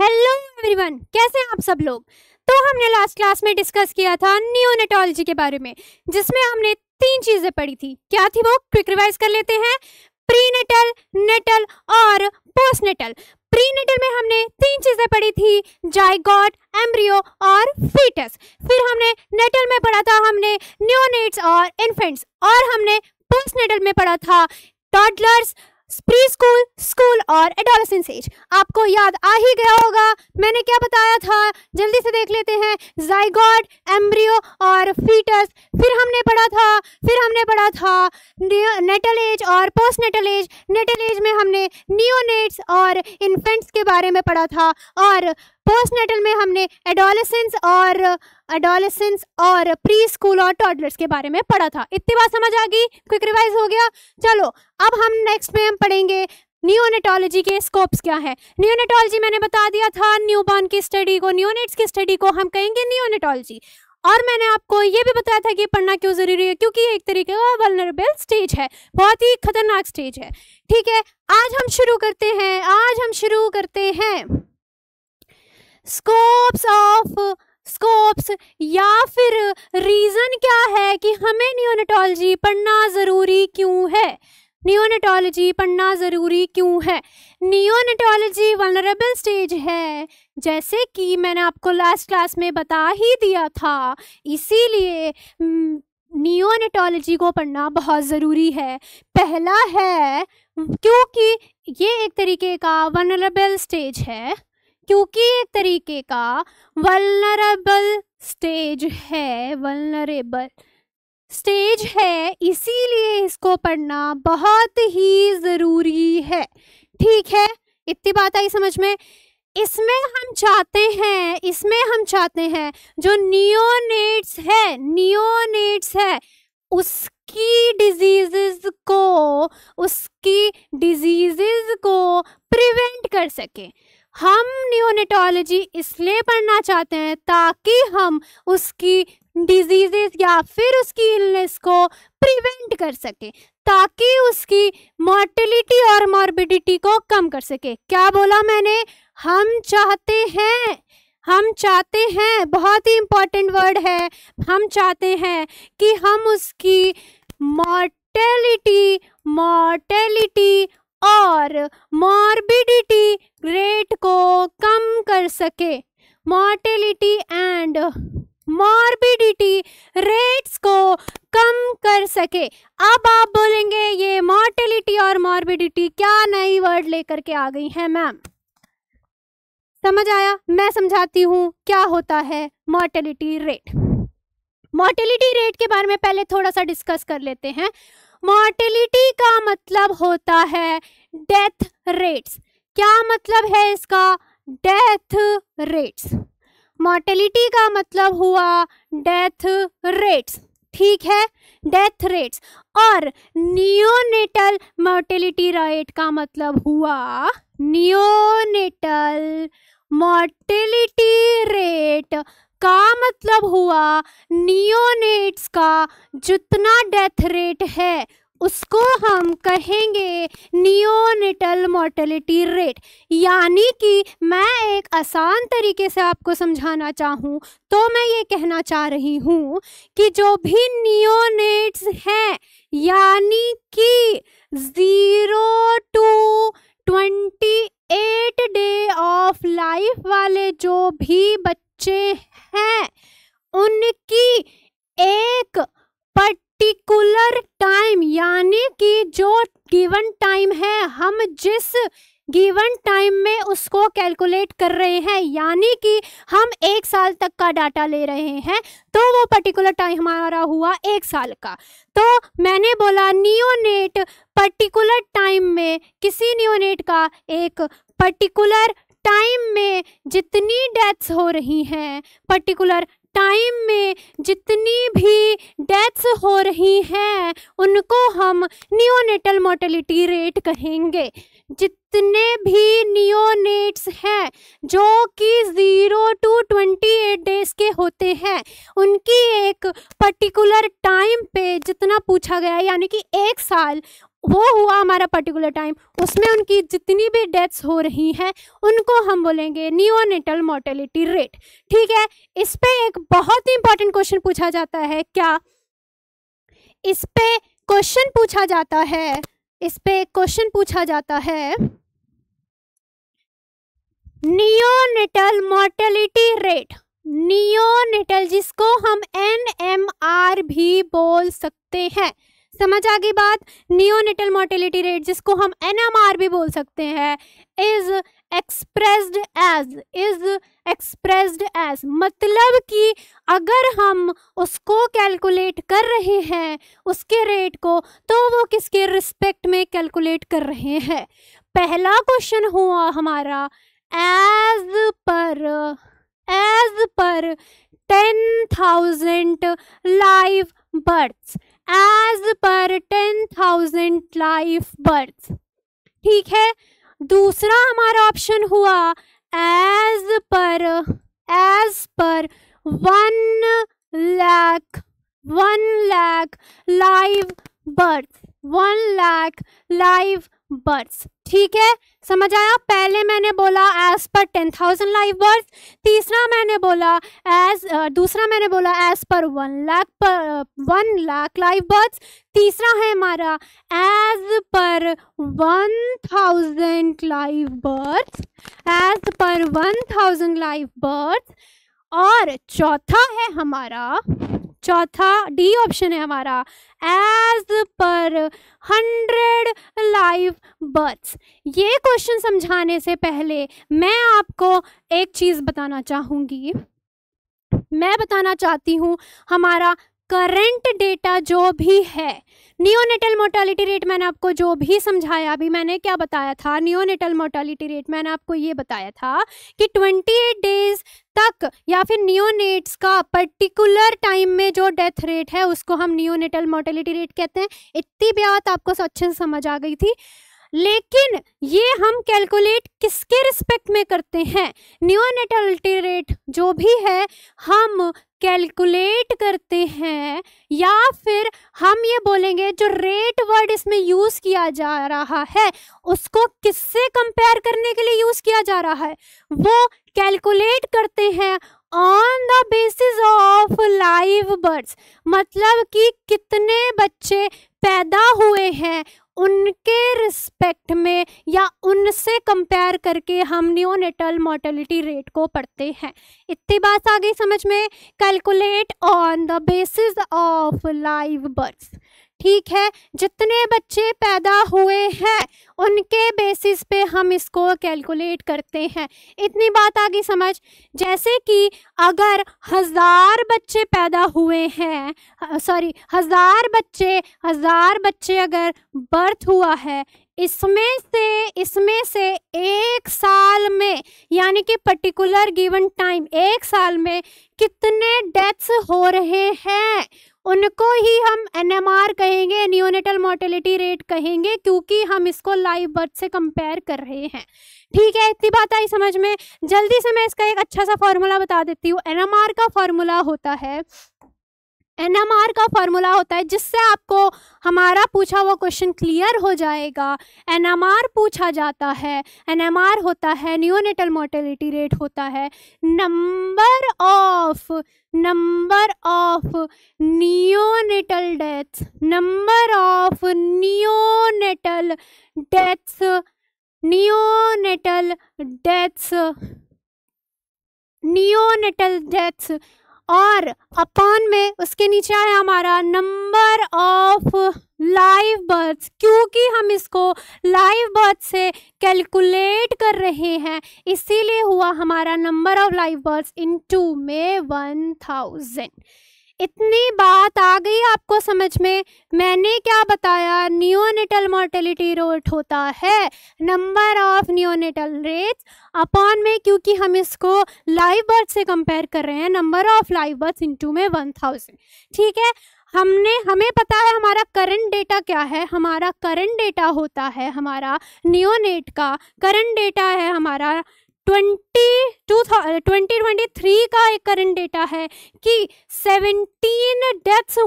Hello everyone, कैसे हैं आप सब लोग। तो हमने लास्ट क्लास में डिस्कस किया था नियोनेटोलॉजी के बारे में, जिसमें हमने 3 चीजें पढ़ी थी। क्या थी वो? क्विक रिवाइज कर लेते हैं। प्रीनेटल, नेटल और पोस्टनेटल। प्रीनेटल में हमने 3 चीजें पढ़ी थी, जाइगोट, एम्ब्रियो और फीटस। फिर हमने नेटल में पढ़ा था हमने नियोनेट्स और इन्फेंट्स, और हमने पोस्टनेटल में पढ़ा था टॉडलर्स, प्री स्कूल, स्कूल और एडोलेसेंस एज। आपको याद आ ही गया होगा मैंने क्या बताया था, जल्दी से देख लेते हैं। जाइगोट, एम्ब्रियो और फीटस। फिर हमने पढ़ा था नेटल एज और पोस्टनेटल एज। नेटल एज में हमने नियोनेट्स और इन्फेंट्स के बारे में पढ़ा था, और पोस्टनेटल में हमने एडोलेसेंस और प्री स्कूल और टॉडलर्स के बारे में पढ़ा था। इतनी बात समझ आ गई? क्विक रिवाइज हो गया। चलो अब हम नेक्स्ट में पढ़ेंगे नियोनेटोलॉजी के स्कोप्स क्या है। नियोनेटोलॉजी मैंने बता दिया था, न्यूबॉर्न की स्टडी को, नियोनेट्स की स्टडी को हम कहेंगे नियोनेटोलॉजी। और मैंने आपको ये भी बताया था कि पढ़ना क्यों जरूरी है, क्योंकि एक तरीके का वल्नरेबल स्टेज है, बहुत ही खतरनाक स्टेज है। ठीक है, आज हम शुरू करते हैं स्कोप्स या फिर रीजन क्या है कि हमें नियोनेटोलॉजी पढ़ना जरूरी क्यों है। नियोनेटोलॉजी वल्नरेबल स्टेज है, जैसे कि मैंने आपको लास्ट क्लास में बता ही दिया था, इसीलिए नियोनेटोलॉजी को पढ़ना बहुत ज़रूरी है। पहला है क्योंकि ये एक तरीके का वल्नरेबल स्टेज है, वल्नरेबल स्टेज है, इसीलिए इसको पढ़ना बहुत ही ज़रूरी है। ठीक है, इतनी बात आई समझ में। इसमें हम चाहते हैं जो नियोनेट्स है उसकी डिजीजेस को प्रिवेंट कर सके। हम नियोनेटोलॉजी इसलिए पढ़ना चाहते हैं ताकि हम उसकी डिजीजेस या फिर उसकी इलनेस को प्रिवेंट कर सके, ताकि उसकी मॉर्टेलिटी और मॉर्बिडिटी को कम कर सके। क्या बोला मैंने? हम चाहते हैं, बहुत ही इंपॉर्टेंट वर्ड है। हम चाहते हैं कि हम उसकी मॉर्टेलिटी और मॉर्बिडिटी रेट को कम कर सके। मॉर्टेलिटी एंड मॉर्बिडिटी रेट्स को कम कर सके। अब आप बोलेंगे ये मॉर्टेलिटी और मॉर्बिडिटी क्या नई वर्ड लेकर के आ गई है मैम? समझ आया? मैं समझाती हूँ क्या होता है मॉर्टेलिटी रेट। मॉर्टेलिटी रेट के बारे में पहले थोड़ा सा डिस्कस कर लेते हैं। मॉर्टेलिटी का मतलब होता है डेथ रेट्स। क्या मतलब है इसका? Death rates. मॉर्टेलिटी का मतलब हुआ डेथ रेट्स। ठीक है, डेथ रेट्स। और नियोनेटल मॉर्टेलिटी रेट का मतलब हुआ नियोनेटल मॉर्टेलिटी रेट का मतलब हुआ नियोनेट्स का जितना डेथ रेट है उसको हम कहेंगे नियोनेटल मॉर्टेलिटी रेट। यानी कि मैं एक आसान तरीके से आपको समझाना चाहूँ तो मैं ये कहना चाह रही हूँ कि जो भी नियोनेट्स हैं, यानी कि 0 to 28 डे ऑफ लाइफ वाले जो भी बच्चे हैं, उनकी एक पर्टिकुलर टाइम, यानी कि जो गिवन टाइम है, हम जिस गिवन टाइम में उसको कैलकुलेट कर रहे हैं, यानी कि हम 1 साल तक का डाटा ले रहे हैं, तो वो पर्टिकुलर टाइम हमारा हुआ 1 साल का। तो मैंने बोला नियोनेट पर्टिकुलर टाइम में, किसी नियोनेट का एक पर्टिकुलर टाइम में जितनी डेथ्स हो रही हैं, पर्टिकुलर टाइम में जितनी भी डेथ्स हो रही हैं, उनको हम नियोनेटल मॉर्टेलिटी रेट कहेंगे। जितने भी नियोनेट्स हैं जो कि 0 to 28 डेज के होते हैं, उनकी एक पर्टिकुलर टाइम पे जितना पूछा गया, यानी कि 1 साल, वो हुआ हमारा पर्टिकुलर टाइम, उसमें उनकी जितनी भी डेथ्स हो रही हैं उनको हम बोलेंगे नियोनेटल मोर्टेलिटी रेट। ठीक है, इस पे एक बहुत ही इंपॉर्टेंट क्वेश्चन पूछा जाता है। क्या इस पे क्वेश्चन पूछा जाता है? इस पे क्वेश्चन पूछा जाता है नियोनेटल मोर्टेलिटी रेट, नियोनेटल जिसको हम NMR भी बोल सकते हैं। समझ आ गई बात? नियोनेटल मोर्टेलिटी रेट जिसको हम NMR भी बोल सकते हैं, इज एक्सप्रेस्ड एज मतलब कि अगर हम उसको कैलकुलेट कर रहे हैं उसके रेट को, तो वो किसके रिस्पेक्ट में कैलकुलेट कर रहे हैं। पहला क्वेश्चन हुआ हमारा as per 10,000 live birds, as per 10,000 live birds. ठीक है, दूसरा हमारा ऑप्शन हुआ as per 1,00,000 live birds, 1,00,000 live birds. ठीक है, समझ आया? पहले मैंने बोला एज पर 10,000 लाइव बर्ड्स, दूसरा मैंने बोला एज पर 1,00,000 लाइव बर्ड्स, तीसरा है हमारा as per 1,000 live birds, as per 1,000 live birds, और चौथा डी ऑप्शन है हमारा एज पर 100 लाइव बर्ड्स। ये क्वेश्चन समझाने से पहले मैं आपको एक चीज बताना चाहूंगी। मैं बताना चाहती हूँ हमारा करंट डेटा जो भी है, नियोनेटल मोर्टेलिटी रेट मैंने आपको जो भी समझाया, अभी मैंने क्या बताया था, नियोनेटल मोर्टेलिटी रेट मैंने आपको ये बताया था कि 28 डेज तक या फिर नियोनेट्स का पर्टिकुलर टाइम में जो डेथ रेट है उसको हम नियोनेटल मोर्टेलिटी रेट कहते हैं। इतनी बात आपको अच्छे से समझ आ गई थी। लेकिन ये हम कैलकुलेट किसके रिस्पेक्ट में करते हैं? नियोनेटलिटी रेट जो भी है हम कैलकुलेट करते हैं, या फिर हम ये बोलेंगे जो रेट वर्ड इसमें यूज किया जा रहा है उसको किससे कंपेयर करने के लिए यूज किया जा रहा है? वो कैलकुलेट करते हैं on the basis of live birds, मतलब कि कितने बच्चे पैदा हुए हैं उनके रिस्पेक्ट में या उनसे कंपेयर करके हम नियोनेटल मोर्टेलिटी रेट को पढ़ते हैं। इतनी बात आ गई समझ में? Calculate on the basis of live birds. ठीक है, जितने बच्चे पैदा हुए हैं उनके बेसिस पे हम इसको कैलकुलेट करते हैं। इतनी बात आ गई समझ? जैसे कि अगर 1000 बच्चे पैदा हुए हैं, 1000 बच्चे अगर बर्थ हुआ है, इसमें से एक साल में यानी कि पर्टिकुलर गिवन टाइम एक साल में कितने डेथ्स हो रहे हैं उनको ही हम NMR कहेंगे, नियोनेटल मोर्टेलिटी रेट कहेंगे, क्योंकि हम इसको लाइव बर्थ से कंपेयर कर रहे हैं। ठीक है, इतनी बात आई समझ में? जल्दी से मैं इसका एक अच्छा सा फॉर्मूला बता देती हूँ। NMR का फॉर्मूला होता है जिससे आपको हमारा हुआ वो क्वेश्चन क्लियर हो जाएगा। NMR पूछा जाता है, NMR होता है नियोनेटल मोर्टेलिटी रेट होता है number of neonatal deaths, number of neonatal deaths और अपॉन में उसके नीचे है हमारा नंबर ऑफ लाइव बर्ड्स, क्योंकि हम इसको लाइव बर्ड से कैलकुलेट कर रहे हैं इसीलिए हुआ हमारा number of live birds into में 1000। इतनी बात आ गई आपको समझ में? मैंने क्या बताया? नियोनेटल मोर्टेलिटी रेट होता है number of neonatal rates upon में, क्योंकि हम इसको लाइव बर्ड से कंपेयर कर रहे हैं, number of live birds into में 1000। ठीक है, हमें पता है हमारा करंट डेटा क्या है। हमारा करंट डेटा होता है हमारा नियोनेट का करंट डेटा है हमारा 2023 का एक करंट डेटा है कि 17 डेथ्स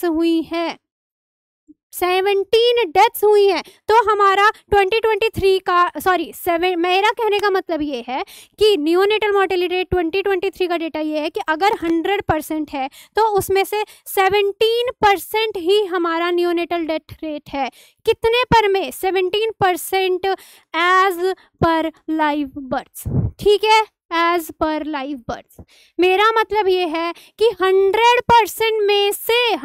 हुई हैं, 17 डेथ्स हुई हैं। तो हमारा 2023 का मेरा कहने का मतलब ये है कि नियोनेटल मोर्टेलिटी रेट 2023 का डेटा ये है कि अगर 100% है तो उसमें से 17% ही हमारा नियोनेटल डेथ रेट है। कितने पर में? 17% एज पर लाइव बर्थ्स। ठीक है, एज पर लाइव बर्थ्स। मेरा मतलब ये है कि 100% में से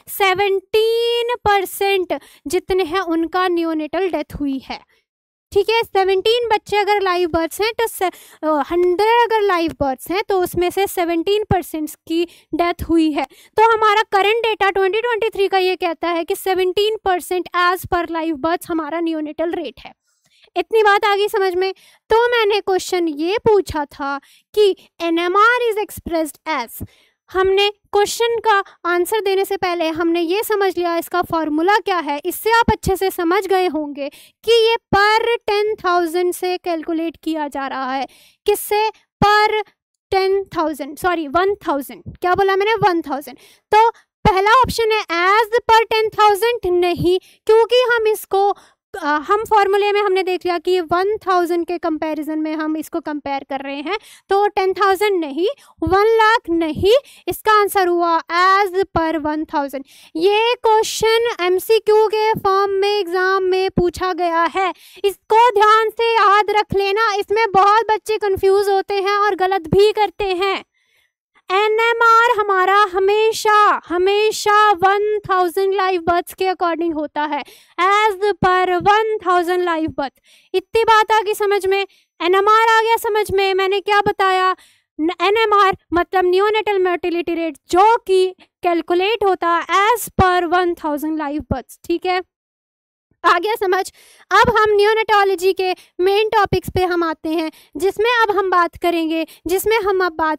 17% जितने हैं उनका नियोनेटल डेथ हुई है। ठीक है, 17 बच्चे अगर लाइव बर्थ्स हैं तो 100 अगर लाइव बर्थ्स हैं तो उसमें से 17% की डेथ हुई है। तो हमारा करंट डेटा 2023 का ये कहता है कि 17% एज पर लाइव बर्थ्स हमारा नियोनेटल रेट है। इतनी बात आ गई समझ में? तो मैंने क्वेश्चन ये पूछा था कि NMR इज एक्सप्रेस्ड एज, हमने क्वेश्चन का आंसर देने से पहले हमने ये समझ लिया इसका फॉर्मूला क्या है। इससे आप अच्छे से समझ गए होंगे कि ये पर 10,000 से कैलकुलेट किया जा रहा है। किससे? पर 10,000, 1000। क्या बोला मैंने? 1000। तो पहला ऑप्शन है एज पर 10,000 नहीं, क्योंकि हम फॉर्मूले में हमने देख लिया कि 1000 के कंपैरिजन में हम इसको कंपेयर कर रहे हैं। तो 10,000 नहीं, 1 लाख नहीं, इसका आंसर हुआ एज पर 1000। ये क्वेश्चन MCQ के फॉर्म में एग्जाम में पूछा गया है, इसको ध्यान से याद रख लेना। इसमें बहुत बच्चे कंफ्यूज होते हैं और गलत भी करते हैं। NMR हमारा हमेशा 1000 लाइव बर्थ्स के अकॉर्डिंग होता है, एज पर 1000 लाइव बर्थ। इतनी बात आ गई समझ में? NMR आ गया समझ में? मैंने क्या बताया? NMR मतलब नियोनेटल मोर्टेलिटी रेट, जो कि कैलकुलेट होता है एज पर 1000 लाइव बर्थ्स। ठीक है, आ गया समझ? अब हम नियोनेटोलॉजी के मेन टॉपिक्स पे हम आते हैं, जिसमें अब हम बात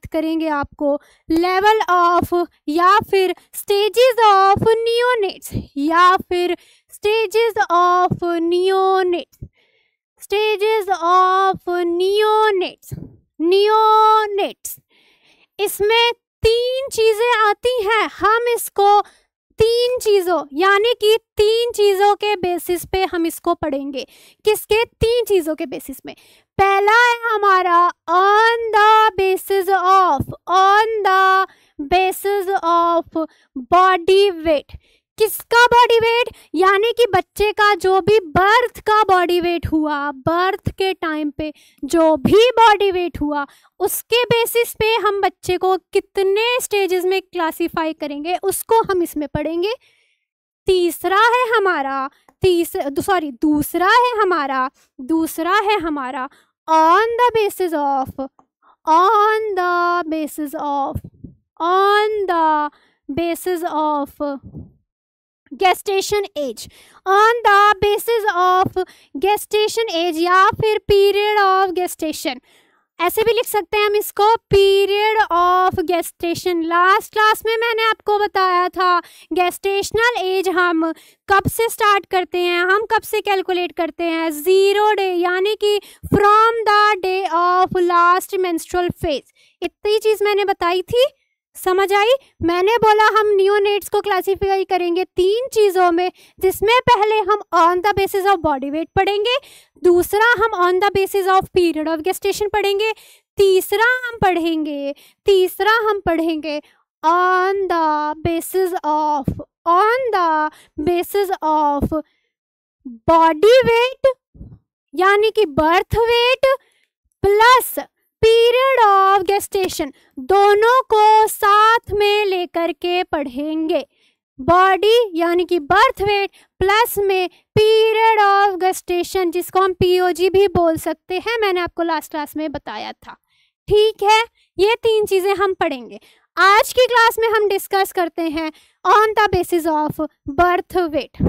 करेंगे आपको लेवल ऑफ या फिर स्टेजेस ऑफ नियोनेट्स, नियोनेट्स। इसमें 3 चीजें आती हैं। हम इसको 3 चीज़ों यानी कि 3 चीज़ों के बेसिस पे हम इसको पढ़ेंगे। किसके? 3 चीज़ों के बेसिस में। पहला है हमारा on the basis of body weight. किसका बॉडी वेट? यानी कि बच्चे का जो भी बर्थ का बॉडी वेट हुआ, बर्थ के टाइम पे जो भी बॉडी वेट हुआ, उसके बेसिस पे हम बच्चे को कितने स्टेजेस में क्लासिफाई करेंगे उसको हम इसमें पढ़ेंगे। दूसरा है हमारा on the basis of gestation age, on the basis of gestation age या फिर पीरियड ऑफ गेस्टेशन, ऐसे भी लिख सकते हैं हम इसको, period of gestation. Last class में मैंने आपको बताया था गेस्टेशनल एज हम कब से स्टार्ट करते हैं, हम कब से कैलकुलेट करते हैं? 0 डे, यानी कि from the day of last menstrual phase. इतनी चीज मैंने बताई थी, समझ आई? मैंने बोला हम नियोनेट्स को क्लासिफाई करेंगे 3 चीज़ों में, जिसमें पहले हम on the basis of body weight पढ़ेंगे, दूसरा हम on the basis of period of gestation पढ़ेंगे, तीसरा हम पढ़ेंगे on the basis of body weight यानी कि birth weight plus period of gestation, दोनों को साथ में लेकर के पढ़ेंगे। बॉडी यानी कि बर्थ वेट प्लस में पीरियड ऑफ गेस्टेशन, जिसको हम POG भी बोल सकते हैं, मैंने आपको लास्ट क्लास में बताया था। ठीक है, ये 3 चीजें हम पढ़ेंगे। आज की क्लास में हम डिस्कस करते हैं on the basis of birth weight.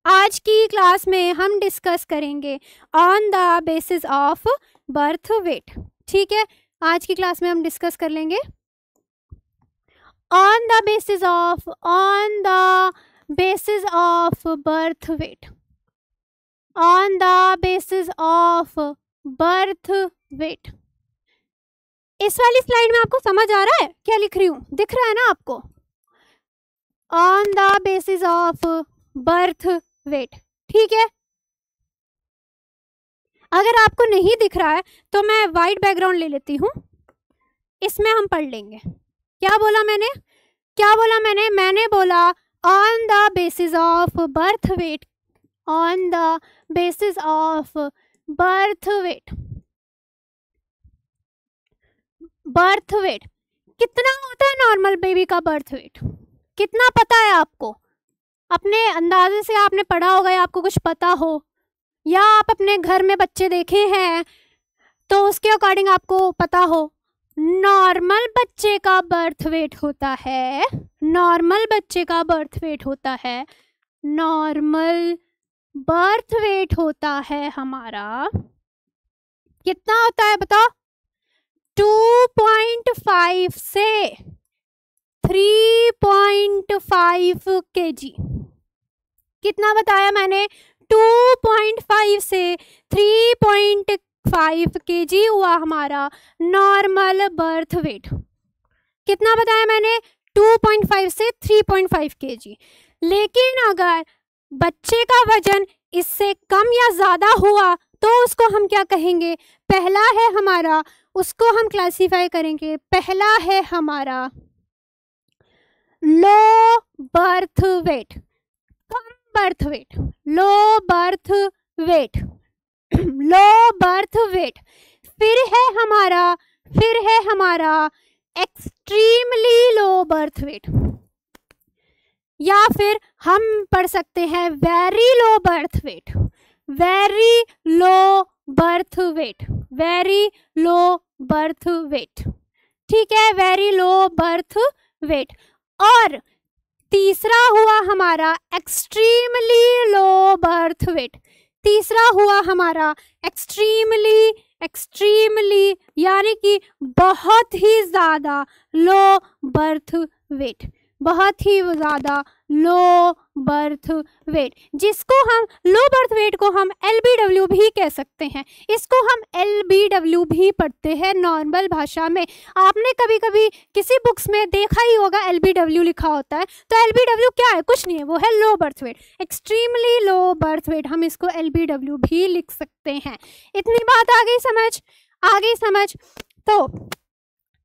आज की क्लास में हम डिस्कस करेंगे on the basis of birth weight. ठीक है, आज की क्लास में हम डिस्कस कर लेंगे on the basis of birth weight, on the basis of birth weight. इस वाली स्लाइड में आपको समझ आ रहा है क्या लिख रही हूं? दिख रहा है ना आपको? On the basis of birth weight. ठीक है, अगर आपको नहीं दिख रहा है तो मैं वाइट बैकग्राउंड ले लेती हूँ, इसमें हम पढ़ लेंगे। क्या बोला मैंने, क्या बोला मैंने, मैंने बोला on the basis of birth weight, on the basis of birth weight. Birth weight कितना होता है नॉर्मल बेबी का बर्थ वेट, कितना पता है आपको? अपने अंदाजे से आपने पढ़ा होगा या आपको कुछ पता हो, या आप अपने घर में बच्चे देखे हैं तो उसके अकॉर्डिंग आपको पता हो। नॉर्मल बच्चे का बर्थ वेट होता है, नॉर्मल बच्चे का बर्थ वेट होता है, नॉर्मल बर्थ वेट होता है हमारा, कितना होता है बताओ? 2.5 से 3.5 kg। कितना बताया मैंने? 2.5 से 3.5 kg हुआ हमारा नॉर्मल बर्थ वेट। कितना बताया मैंने? 2.5 से 3.5 kg। लेकिन अगर बच्चे का वजन इससे कम या ज़्यादा हुआ तो उसको हम क्या कहेंगे? पहला है हमारा, उसको हम क्लासिफाई करेंगे, पहला है हमारा लो बर्थ वेट, कम birth weight, low birth weight, low birth weight. फिर है हमारा एक्सट्रीमली लो बर्थ वेट, या फिर हम पढ़ सकते हैं very low birth wait, very low birth wait, very low birth wait. ठीक है, वेरी लो बर्थ वेट। और तीसरा हुआ हमारा एक्सट्रीमली लो बर्थ वेट, तीसरा हुआ हमारा एक्सट्रीमली यानी कि बहुत ही ज़्यादा लो बर्थ वेट, बहुत ही ज़्यादा लो बर्थ वेट, जिसको हम लो बर्थ वेट को हम LBW भी कह सकते हैं। इसको हम LBW भी पढ़ते हैं नॉर्मल भाषा में। आपने कभी कभी किसी बुक्स में देखा ही होगा LBW लिखा होता है, तो LBW क्या है? कुछ नहीं है, वो है लो birth wait, extremely low birth wait, हम इसको LBW भी लिख सकते हैं। इतनी बात आ गई समझ? आ गई समझ? तो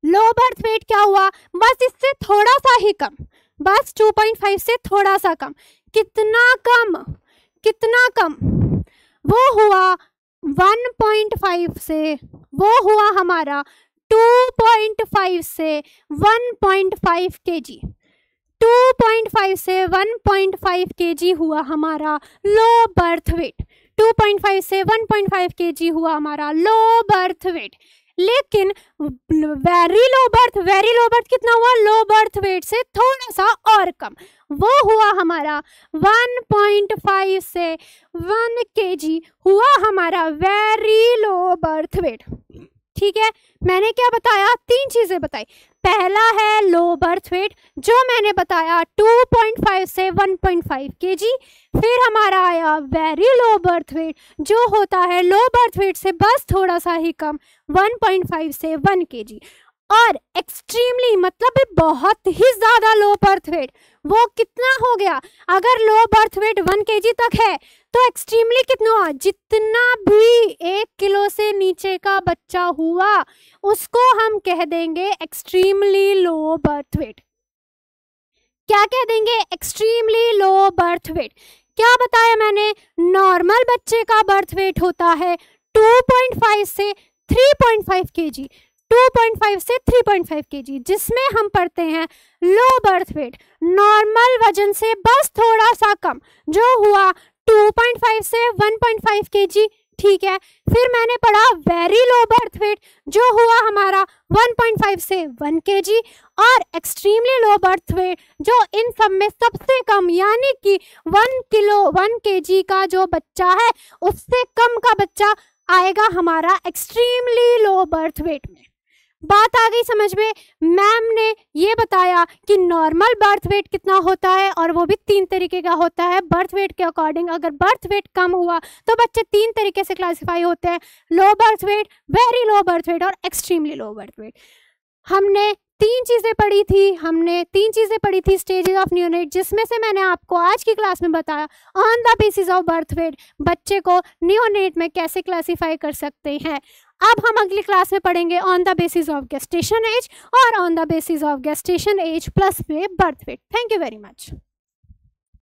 लो बर्थ वेट क्या हुआ? बस इससे थोड़ा सा ही कम, बस 2.5 से थोड़ा सा कम। कितना कम? कितना कम? वो हुआ 1.5 से, वो हुआ हमारा 2.5 से 1.5 kg, 2.5 से 1.5 kg हुआ हमारा लो बर्थ वेट, 2.5 से 1.5 kg हुआ हमारा लो बर्थ वेट। लेकिन वेरी लो बर्थ कितना हुआ? लो बर्थ वेट से थोड़ा सा और कम, वो हुआ हमारा 1.5 से 1 kg हुआ हमारा वेरी लो बर्थ वेट। ठीक है, मैंने क्या बताया? 3 चीज़ें बताई। पहला है लो बर्थ वेट, जो मैंने बताया 2.5 से 1.5 kg। फिर हमारा आया वेरी लो बर्थ वेट, जो होता है लो बर्थ वेट से बस थोड़ा सा ही कम, 1.5 से 1 kg। और एक्सट्रीमली मतलब बहुत ही ज़्यादा लो बर्थ वेट, वो कितना हो गया? अगर लो बर्थ वेट 1 kg तक है तो एक्सट्रीमली कितना हुआ? जितना भी 1 किलो से नीचे का बच्चा हुआ उसको हम कह देंगे एक्सट्रीमली लो बर्थ वेट। क्या कह देंगे? Extremely low birth wait. क्या बताया मैंने? नॉर्मल बच्चे का बर्थ वेट होता है 2.5 से 3.5 kg, 2.5 से 3.5 kg, जिसमें हम पढ़ते हैं लो बर्थ वेट, नॉर्मल वजन से बस थोड़ा सा कम, जो हुआ 2.5 से 1.5 kg। ठीक है, फिर मैंने पढ़ा वेरी लो बर्थ वेट, जो हुआ हमारा 1.5 से 1 kg, और एक्सट्रीमली लो बर्थ वेट जो इन सब में सबसे कम, यानी कि 1 kg का जो बच्चा है उससे कम का बच्चा आएगा हमारा एक्सट्रीमली लो बर्थ वेट में। बात आ गई समझ में? मैम ने ये बताया कि नॉर्मल बर्थ वेट कितना होता है, और वो भी 3 तरीके का होता है बर्थ वेट के अकॉर्डिंग। अगर बर्थ वेट कम हुआ तो बच्चे 3 तरीके से क्लासिफाई होते हैं, लो birth wait, very low birth wait और एक्सट्रीमली लो बर्थ वेट। हमने तीन चीज़ें पढ़ी थी स्टेजेस ऑफ नियोनेट, जिसमें से मैंने आपको आज की क्लास में बताया on the basis of birth weight बच्चे को नियोनेट में कैसे क्लासीफाई कर सकते हैं। अब हम अगली क्लास में पढ़ेंगे on the basis of gestation age और on the basis of gestation age plus में birth weight. Thank you very much.